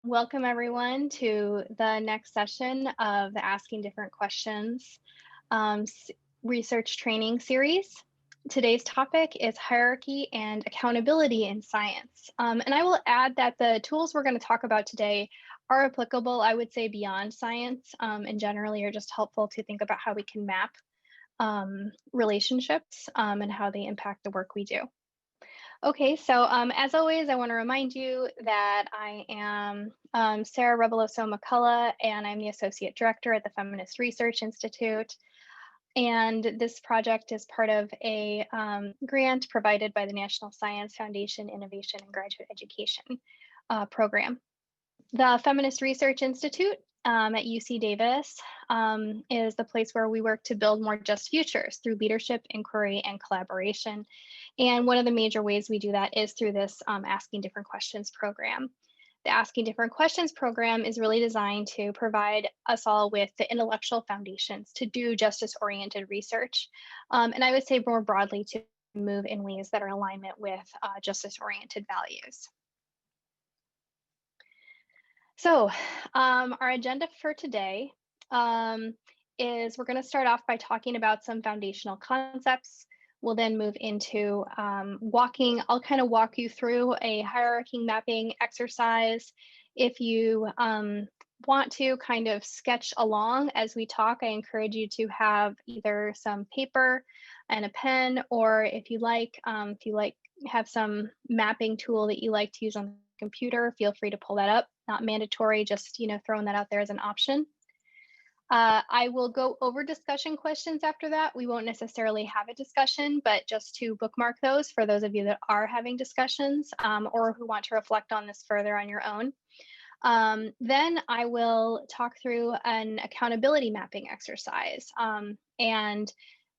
Welcome everyone to the next session of the Asking Different Questions um, research training series. Today's topic is hierarchy and accountability in science. And I will add that the tools we're going to talk about today are applicable, I would say, beyond science, and generally are just helpful to think about how we can map relationships and how they impact the work we do. Okay, so as always, I want to remind you that I am Sarah Reveloso McCullough, and I'm the Associate Director at the Feminist Research Institute. And this project is part of a grant provided by the National Science Foundation Innovation and Graduate Education program. The Feminist Research Institute at UC Davis is the place where we work to build more just futures through leadership, inquiry, and collaboration. And one of the major ways we do that is through this Asking Different Questions program. The Asking Different Questions program is really designed to provide us all with the intellectual foundations to do justice-oriented research. And I would say more broadly to move in ways that are in alignment with justice-oriented values. So our agenda for today is we're going to start off by talking about some foundational concepts. We'll then move into I'll kind of walk you through a hierarchy mapping exercise. If you want to kind of sketch along as we talk, I encourage you to have either some paper and a pen, or if you like, have some mapping tool that you like to use on the computer, feel free to pull that up. Not mandatory, just throwing that out there as an option. I will go over discussion questions after that. We won't necessarily have a discussion, but just to bookmark those for those of you that are having discussions or who want to reflect on this further on your own. Then I will talk through an accountability mapping exercise. And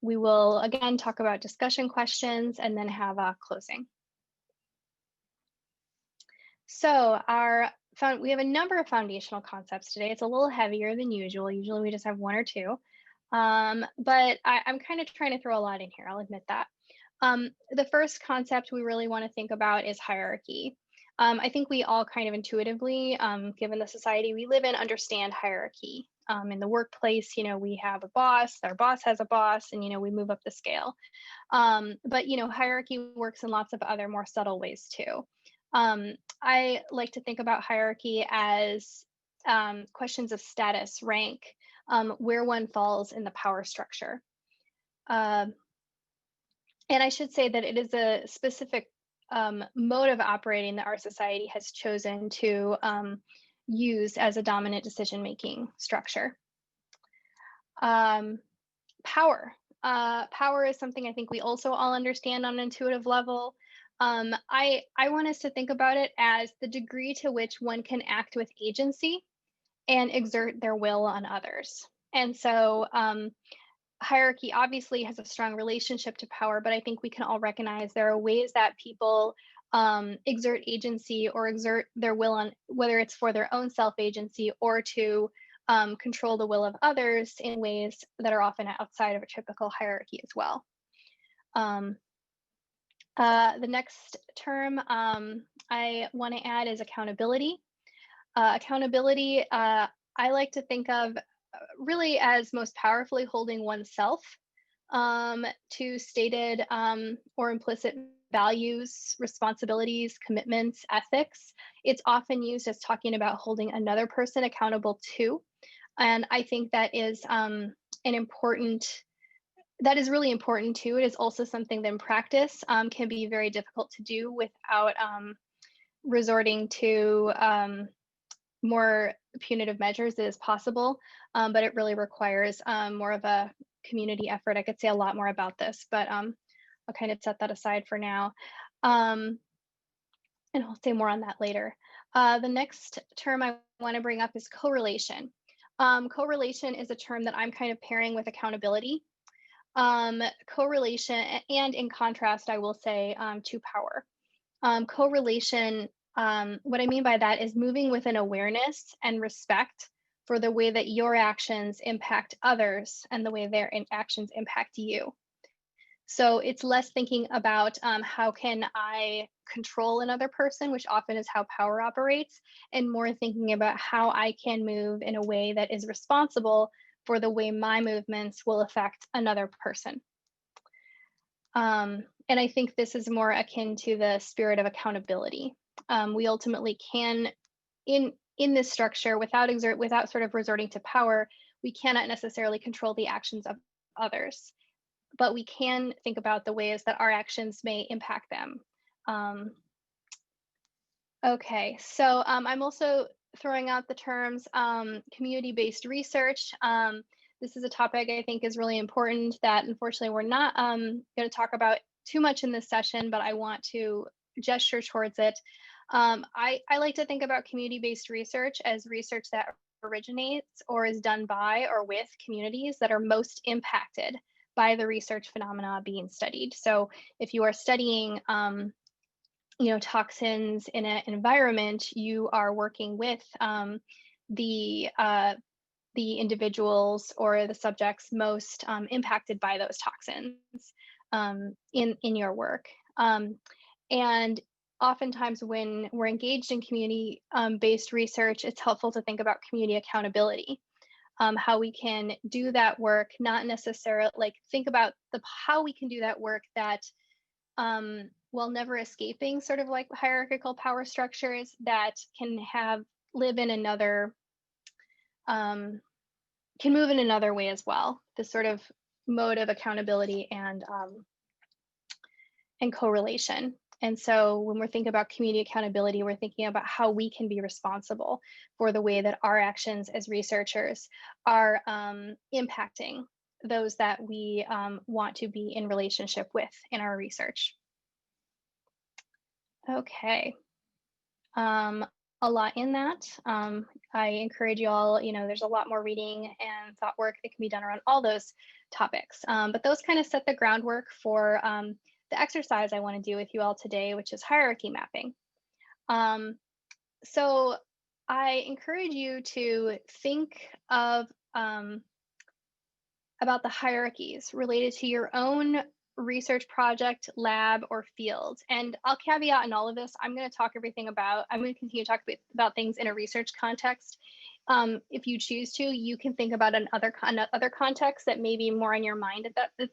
we will again talk about discussion questions and then have a closing. So we have a number of foundational concepts today. It's a little heavier than usual. Usually we just have one or two, but I'm kind of trying to throw a lot in here. I'll admit that. The first concept we really want to think about is hierarchy. I think we all kind of intuitively, given the society we live in, understand hierarchy. In the workplace, we have a boss, our boss has a boss, and, we move up the scale. But, hierarchy works in lots of other more subtle ways too. I like to think about hierarchy as questions of status, rank, where one falls in the power structure. And I should say that it is a specific mode of operating that our society has chosen to use as a dominant decision-making structure. Power. Power is something I think we also all understand on an intuitive level. I want us to think about it as the degree to which one can act with agency and exert their will on others. And so hierarchy obviously has a strong relationship to power, but I think we can all recognize there are ways that people exert agency or exert their will on, whether it's for their own self-agency or to control the will of others in ways that are often outside of a typical hierarchy as well. The next term I want to add is accountability. Accountability, I like to think of really as most powerfully holding oneself to stated or implicit values, responsibilities, commitments, ethics. It's often used as talking about holding another person accountable too. And I think that is that is really important too. It is also something that in practice can be very difficult to do without resorting to more punitive measures as possible, but it really requires more of a community effort. I could say a lot more about this, but I'll kind of set that aside for now. And I'll say more on that later. The next term I want to bring up is correlation. Correlation is a term that I'm kind of pairing with accountability. Correlation, and in contrast, I will say to power. Correlation, what I mean by that is moving with an awareness and respect for the way that your actions impact others and the way their actions impact you. So it's less thinking about how can I control another person, which often is how power operates, and more thinking about how I can move in a way that is responsible for the way my movements will affect another person. And I think this is more akin to the spirit of accountability. We ultimately can, in this structure, without sort of resorting to power, we cannot necessarily control the actions of others, but we can think about the ways that our actions may impact them. Um, okay, so I'm also throwing out the terms community-based research. This is a topic I think is really important that unfortunately we're not going to talk about too much in this session, but I want to gesture towards it. I like to think about community-based research as research that originates or is done by or with communities that are most impacted by the research phenomena being studied. So if you are studying, toxins in an environment, you are working with the uh, the individuals or the subjects most impacted by those toxins in your work. And oftentimes, when we're engaged in community based research, it's helpful to think about community accountability, how we can do that work, not necessarily like think about the how we can do that work that while never escaping sort of like hierarchical power structures that can have live in another um, can move in another way as well. This sort of mode of accountability and correlation. And so when we're thinking about community accountability, we're thinking about how we can be responsible for the way that our actions as researchers are impacting those that we want to be in relationship with in our research. Okay. Um, a lot in that. I encourage you all, there's a lot more reading and thought work that can be done around all those topics. But those kind of set the groundwork for the exercise I want to do with you all today, which is hierarchy mapping. Um, so I encourage you to think of about the hierarchies related to your own research project, lab, or field. And I'll caveat in all of this, I'm going to continue to talk about things in a research context. If you choose to, you can think about other contexts that may be more on your mind at this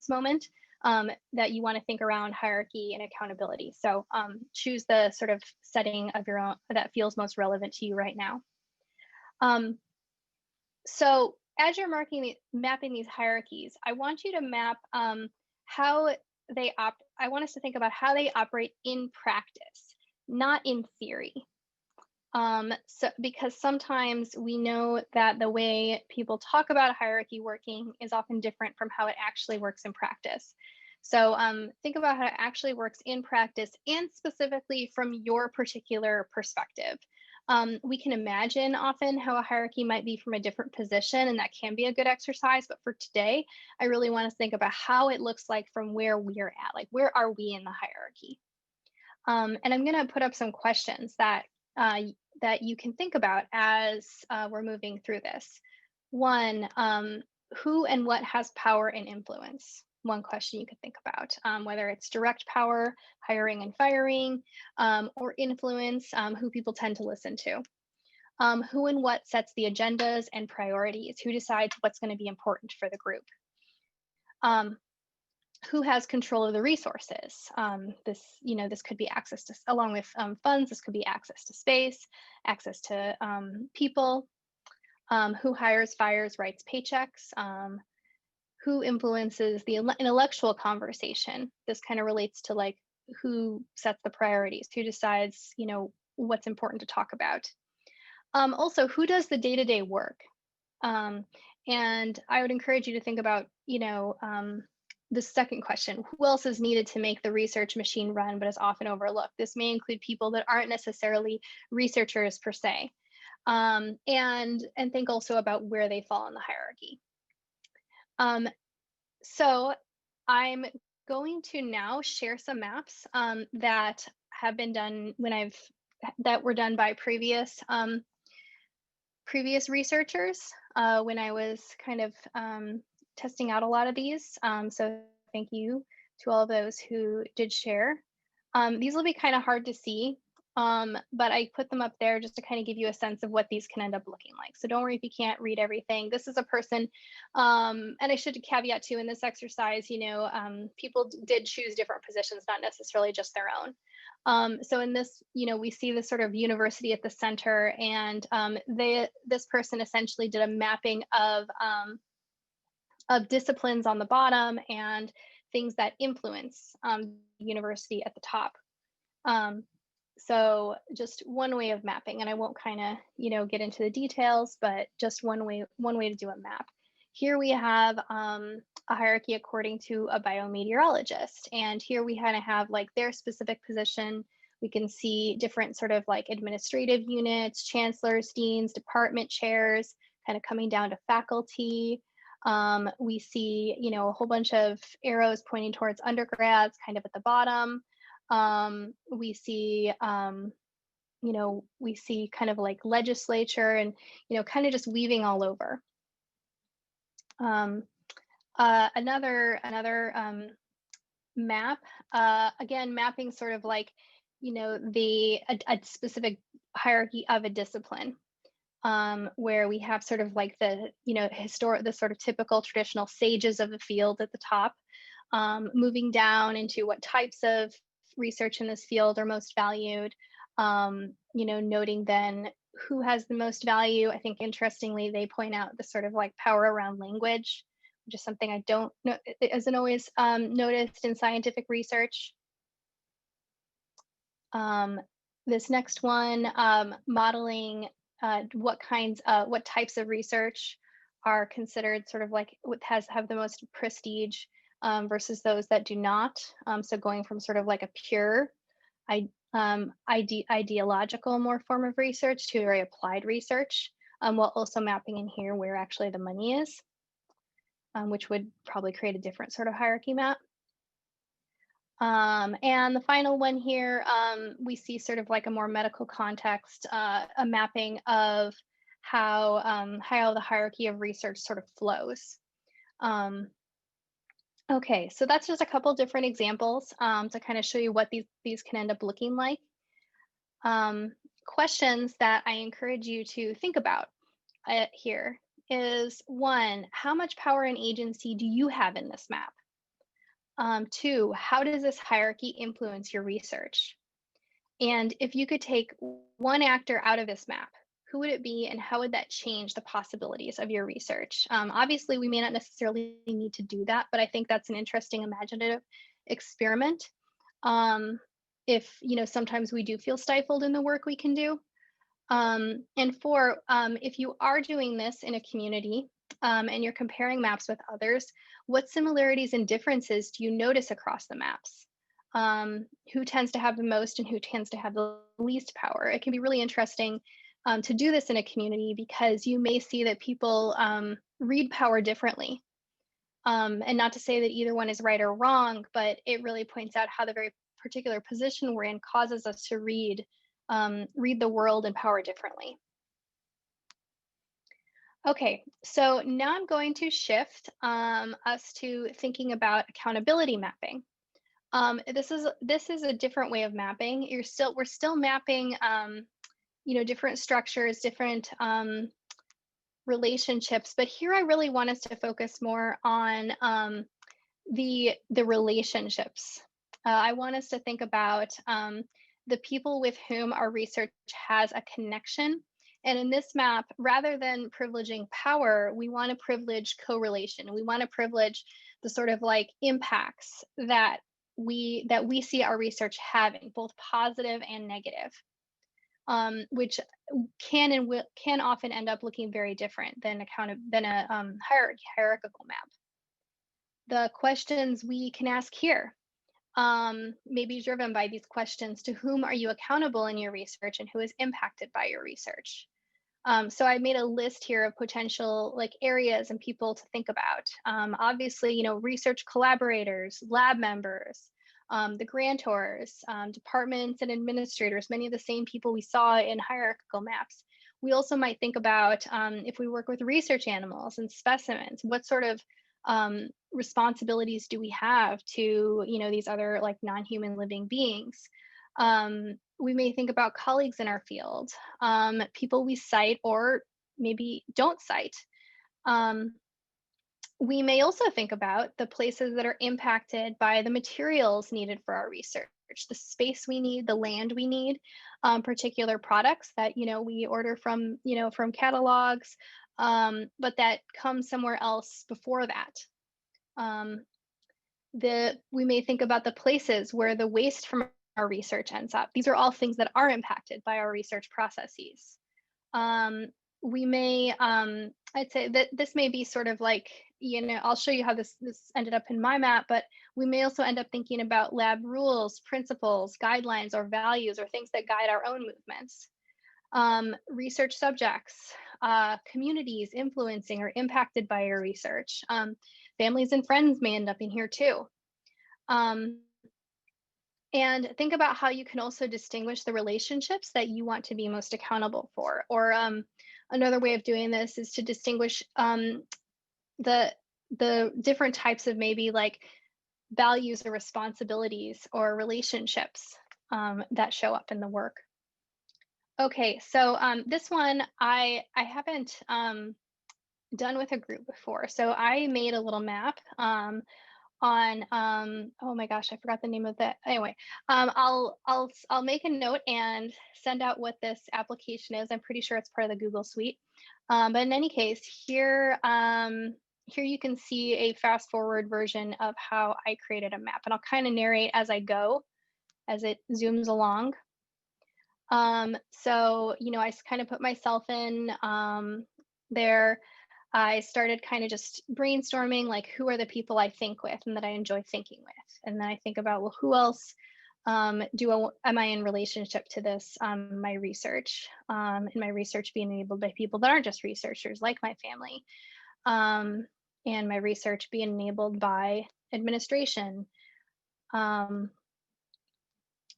moment, that you want to think around hierarchy and accountability. So choose the sort of setting of your own that feels most relevant to you right now. So as you're mapping these hierarchies, I want you to map how I want us to think about how they operate in practice, not in theory. So because sometimes we know that the way people talk about hierarchy working is often different from how it actually works in practice. So think about how it actually works in practice and specifically from your particular perspective. We can imagine often how a hierarchy might be from a different position, and that can be a good exercise. But for today, I really want to think about how it looks like from where we're at, like where are we in the hierarchy? And I'm going to put up some questions that you can think about as we're moving through this. One, who and what has power and influence? One question you could think about, whether it's direct power, hiring and firing, or influence, who people tend to listen to. Who and what sets the agendas and priorities? Who decides what's going to be important for the group? Who has control of the resources? This could be access to, along with funds, this could be access to space, access to people. Who hires, fires, writes paychecks? Who influences the intellectual conversation? This kind of relates to like who sets the priorities, who decides, what's important to talk about. Also, who does the day-to-day work? And I would encourage you to think about, the second question, who else is needed to make the research machine run but is often overlooked? This may include people that aren't necessarily researchers per se. And think also about where they fall in the hierarchy. So I'm going to now share some maps that have been done that were done by previous researchers when I was kind of testing out a lot of these. So thank you to all of those who did share. These will be kind of hard to see, but I put them up there just to kind of give you a sense of what these can end up looking like. So don't worry if you can't read everything. This is a person, and I should caveat too in this exercise, people did choose different positions, not necessarily just their own. So in this, we see this sort of university at the center, and this person essentially did a mapping of disciplines on the bottom and things that influence the university at the top. Um, so just one way of mapping, and I won't kind of get into the details, but just one way to do a map. Here we have a hierarchy according to a biometeorologist, and here we kind of have like their specific position. We can see different sort of like administrative units, chancellors, deans, department chairs, kind of coming down to faculty. We see, a whole bunch of arrows pointing towards undergrads, kind of at the bottom. We see, we see kind of like legislature and, kind of just weaving all over. Another map, again, mapping sort of like, a specific hierarchy of a discipline. Where we have sort of like the sort of typical traditional sages of the field at the top, moving down into what types of research in this field are most valued, noting then who has the most value. I think interestingly, they point out the sort of like power around language, which is something I don't know, it isn't always noticed in scientific research. This next one, modeling what types of research are considered sort of like have the most prestige versus those that do not. So going from sort of like a pure ideological more form of research to very applied research, while also mapping in here where actually the money is, which would probably create a different sort of hierarchy map. And the final one here, we see sort of like a more medical context, a mapping of how the hierarchy of research sort of flows. Okay, so that's just a couple different examples to kind of show you what these can end up looking like. Questions that I encourage you to think about here is, one, how much power and agency do you have in this map? Two, how does this hierarchy influence your research? And if you could take one actor out of this map, who would it be and how would that change the possibilities of your research? Obviously, we may not necessarily need to do that, but I think that's an interesting imaginative experiment. If, sometimes we do feel stifled in the work we can do. And four, if you are doing this in a community, and you're comparing maps with others, what similarities and differences do you notice across the maps? Who tends to have the most and who tends to have the least power? It can be really interesting to do this in a community because you may see that people read power differently. And not to say that either one is right or wrong, but it really points out how the very particular position we're in causes us to read the world and power differently. Okay, so now I'm going to shift us to thinking about accountability mapping. This is a different way of mapping. We're still mapping, different structures, different relationships, but here I really want us to focus more on the relationships. I want us to think about the people with whom our research has a connection. And in this map, rather than privileging power, we want to privilege correlation. We want to privilege the sort of like impacts that we see our research having, both positive and negative, which can often end up looking very different than a hierarchical map. The questions we can ask here may be driven by these questions. To whom are you accountable in your research and who is impacted by your research? So I made a list here of potential like areas and people to think about. Obviously, research collaborators, lab members, the grantors, departments and administrators, many of the same people we saw in hierarchical maps. We also might think about if we work with research animals and specimens, what sort of responsibilities do we have to, these other like non-human living beings? We may think about colleagues in our field, people we cite or maybe don't cite. Um, we may also think about the places that are impacted by the materials needed for our research, the space we need, the land we need, particular products that we order from catalogs, but that come somewhere else before that. Um, the we may think about the places where the waste from our research ends up. These are all things that are impacted by our research processes. Um, we may, I'd say that this may be sort of like, I'll show you how this ended up in my map, but we may also end up thinking about lab rules, principles, guidelines, or values, or things that guide our own movements. Research subjects, communities influencing or impacted by your research. Families and friends may end up in here too. Um, and think about how you can also distinguish the relationships that you want to be most accountable for. Or another way of doing this is to distinguish the different types of maybe like values or responsibilities or relationships that show up in the work. Okay, so this one I haven't done with a group before, so I made a little map. On oh my gosh, I forgot the name of that. Anyway, I'll make a note and send out what this application is. I'm pretty sure it's part of the Google Suite. But in any case, here you can see a fast forward version of how I created a map, and I'll kind of narrate as I go, as it zooms along. So I kind of put myself in there. I started kind of just brainstorming, like, who are the people I think with and that I enjoy thinking with. And then I think about, well, who else am I in relationship to this, my research, and my research being enabled by people that aren't just researchers, like my family, and my research being enabled by administration. Um,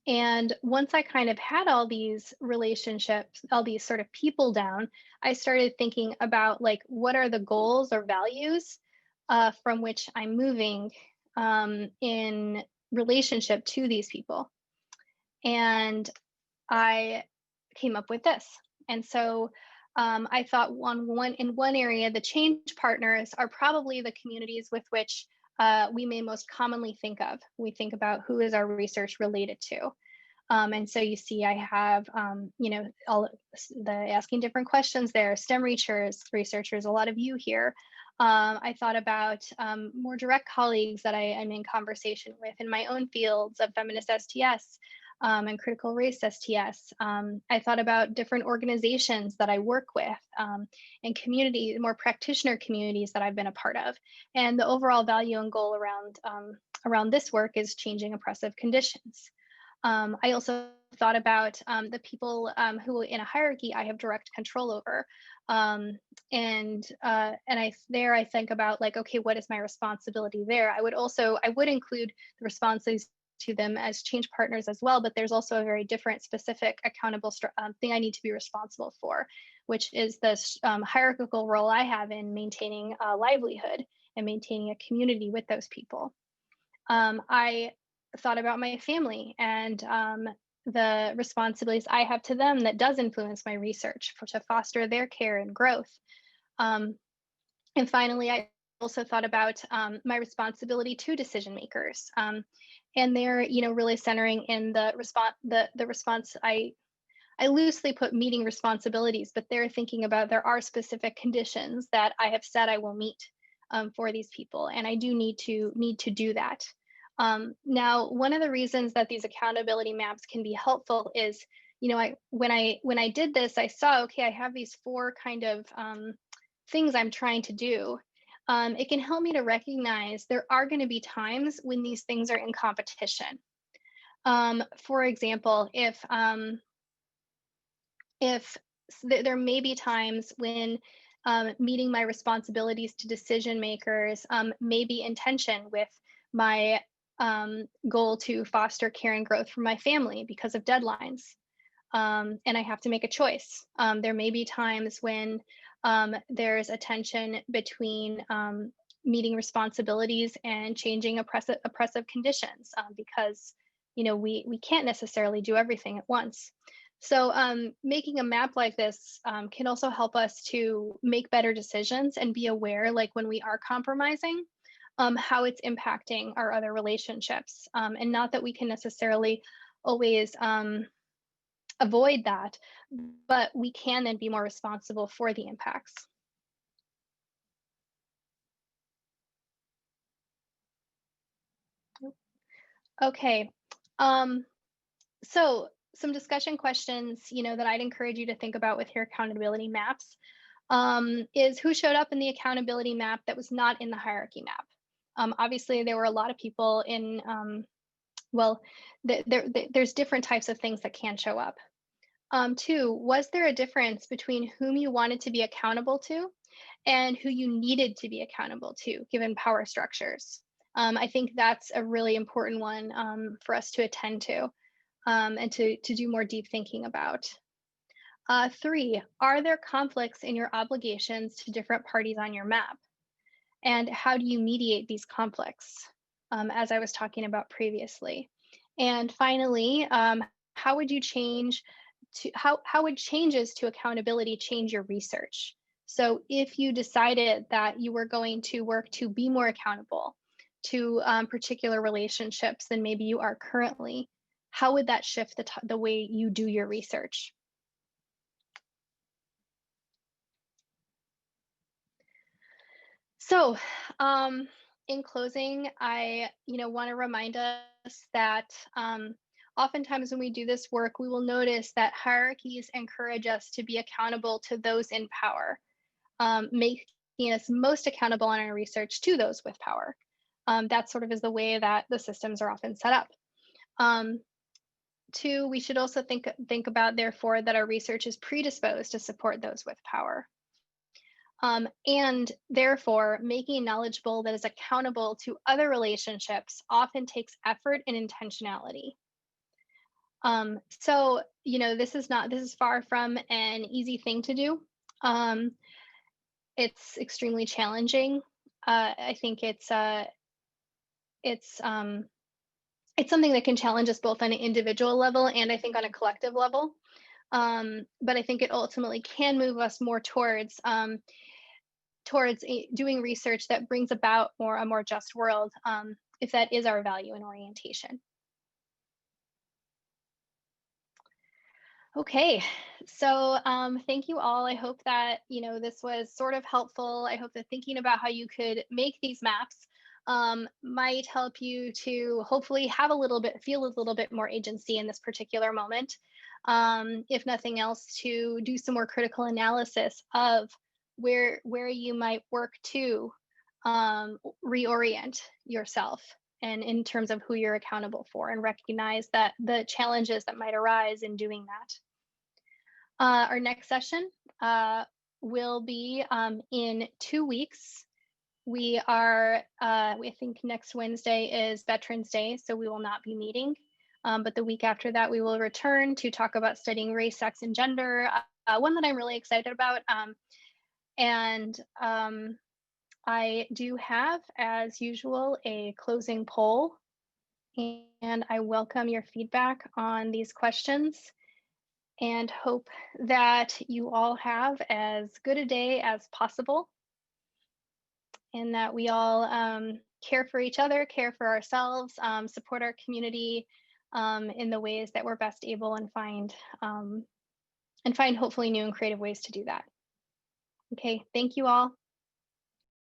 and once I kind of had all these relationships, all these sort of people down, I started thinking about, like, what are the goals or values from which I'm moving in relationship to these people. And I came up with this. And so I thought in one area, the change partners are probably the communities with which we may most commonly think of. We think about who is our research related to. And so you see, I have, all the asking different questions there, STEM researchers, a lot of you here. I thought about more direct colleagues that I'm in conversation with in my own fields of feminist STS, and critical race STS. I thought about different organizations that I work with, and more practitioner communities that I've been a part of. And the overall value and goal around this work is changing oppressive conditions. I also thought about the people who in a hierarchy I have direct control over. I think about, like, okay, what is my responsibility there? I would include the responsibilities to them as change partners as well, but there's also a very different, specific, accountable thing I need to be responsible for, which is this hierarchical role I have in maintaining a livelihood and maintaining a community with those people. I thought about my family and the responsibilities I have to them that does influence my research to foster their care and growth. And finally, I also thought about my responsibility to decision makers, and they're really centering in the response. I loosely put meeting responsibilities, but they're thinking about, there are specific conditions that I have said I will meet for these people, and I do need to do that. Now, one of the reasons that these accountability maps can be helpful is, when I did this, I saw, okay, I have these four kind of things I'm trying to do. It can help me to recognize there are going to be times when these things are in competition. For example, if there may be times when meeting my responsibilities to decision makers may be in tension with my goal to foster care and growth for my family because of deadlines. And I have to make a choice. There may be times when there's a tension between meeting responsibilities and changing oppressive conditions, because we can't necessarily do everything at once. So making a map like this can also help us to make better decisions and be aware, like when we are compromising, how it's impacting our other relationships. And not that we can necessarily always avoid that, but we can then be more responsible for the impacts. Okay. Um, so some discussion questions, that I'd encourage you to think about with your accountability maps, is who showed up in the accountability map that was not in the hierarchy map. Obviously, there were a lot of people in. Well, there's different types of things that can show up. Two, was there a difference between whom you wanted to be accountable to and who you needed to be accountable to, given power structures? I think that's a really important one for us to attend to, and to do more deep thinking about. Three, are there conflicts in your obligations to different parties on your map? And how do you mediate these conflicts, as I was talking about previously? And finally, how would you change how would changes to accountability change your research? So if you decided that you were going to work to be more accountable to particular relationships than maybe you are currently, how would that shift the way you do your research? So, in closing, I, want to remind us that oftentimes when we do this work, we will notice that hierarchies encourage us to be accountable to those in power, making us most accountable in our research to those with power. That sort of is the way that the systems are often set up. Um, Two, we should also think about, therefore, that our research is predisposed to support those with power. And therefore, making knowledgeable that is accountable to other relationships often takes effort and intentionality. So, this is far from an easy thing to do. Um, it's extremely challenging. I think it's it's something that can challenge us both on an individual level and I think on a collective level. But I think it ultimately can move us more towards doing research that brings about a more just world, if that is our value and orientation. Okay, so thank you all. I hope that this was sort of helpful. I hope that thinking about how you could make these maps might help you to hopefully feel a little bit more agency in this particular moment. If nothing else, to do some more critical analysis of where you might work to reorient yourself and in terms of who you're accountable for, and recognize that the challenges that might arise in doing that. Our next session will be in 2 weeks. I think next Wednesday is Veterans Day, so we will not be meeting. But the week after that, we will return to talk about studying race, sex, and gender, one that I'm really excited about. And I do have, as usual, a closing poll, and I welcome your feedback on these questions and hope that you all have as good a day as possible, and that we all care for each other, care for ourselves, support our community in the ways that we're best able, and find hopefully new and creative ways to do that. Okay, thank you all.